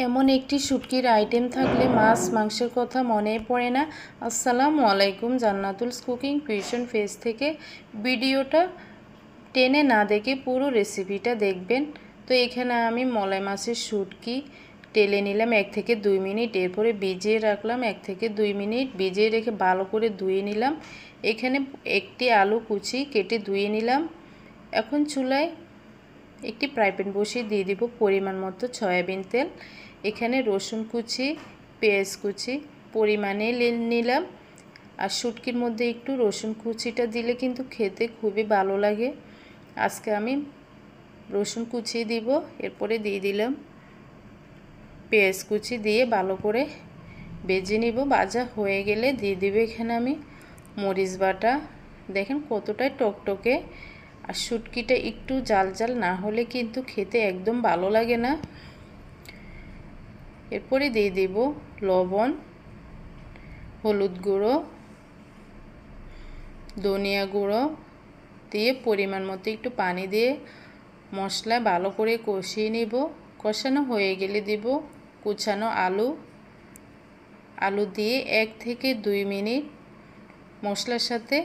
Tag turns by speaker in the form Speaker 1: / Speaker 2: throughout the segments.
Speaker 1: এমন একটি শুটকির আইটেম থাকলে মাছ মাংসের কথা মনে পড়ে না। আসসালামু আলাইকুম, জান্নাতুলস কুকিং ক্রিয়েশন পেজ থেকে ভিডিওটা টেনে না দেখে পুরো রেসিপিটা দেখবেন। তো এখানে আমি মলাই মাছের শুটকি টেলে নিলাম 1 থেকে 2 মিনিট, এরপরে ভিজিয়ে রাখলাম 1 থেকে 2 মিনিট, ভিজিয়ে রেখে ভালো করে ধুয়ে নিলাম। এখানে একটি আলু কুচি কেটে ধুয়ে নিলাম। এখন চুলায় একটি ফ্রাই প্যান বসিয়ে দিয়ে দিব পরিমাণ মতো সয়াবিন তেল। এখানে রসুন কুচি, পেঁয়াজ কুচি পরিমাণে নিলাম। আর শুটকির মধ্যে একটু রসুন কুচিটা দিলে কিন্তু খেতে খুবই ভালো লাগে। আজকে আমি রসুন কুচি দিব। এরপরে দিয়ে দিলাম পেঁয়াজ কুচি, দিয়ে ভালো করে ভেজে নিব। ভাজা হয়ে গেলে দিয়ে দিব এখানে আমি মরিচ বাটা। দেখেন কতটাই টকটকে। আর শুটকিটা একটু জাল জাল না হলে কিন্তু খেতে একদম ভালো লাগে না। এরপরে দিয়ে দেব লবণ, হলুদ গুঁড়ো, ধনিয়া গুঁড়ো দিয়ে পরিমাণ মতো একটু পানি দিয়ে মশলা ভালো করে কষিয়ে নেব। কষানো হয়ে গেলে দেব কুচানো আলু দিয়ে 1 থেকে 2 মিনিট মশলার সাথে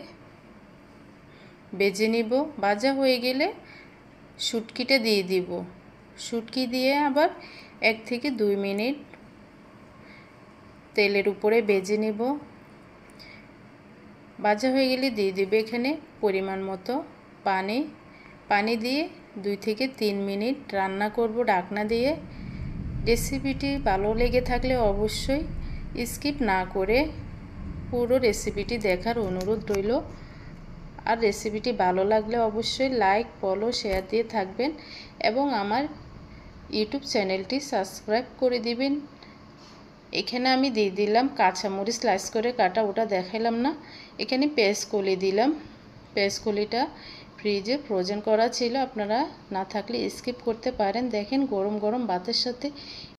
Speaker 1: ভেজে নিব। ভাজা হয়ে গেলে শুটকিটা দিয়ে দিব। শুটকি দিয়ে আবার 1 থেকে 2 মিনিট তেলের উপরে ভেজে নেব। ভাজা হয়ে গেলে দিয়ে দেবে এখানে পরিমাণ মতো পানি দিয়ে 2 থেকে 3 মিনিট রান্না করব ঢাকনা দিয়ে। রেসিপিটি ভালো লেগে থাকলে অবশ্যই স্কিপ না করে পুরো রেসিপিটি দেখার অনুরোধ রইল। আর রেসিপিটি ভালো লাগলে অবশ্যই লাইক, ফলো, শেয়ার দিয়ে থাকবেন এবং আমার ইউটিউব চ্যানেলটি সাবস্ক্রাইব করে দিবেন। এখানে আমি দিয়ে দিলাম কাঁচামরিচ স্লাইস করে কাটা, ওটা দেখাইলাম না। এখানে পেঁয়াজ কলি দিলাম। পেঁয়াজ কলিটা ফ্রিজে ফ্রোজেন করা ছিল, আপনারা না থাকলে স্কিপ করতে পারেন। দেখেন গরম গরম ভাতের সাথে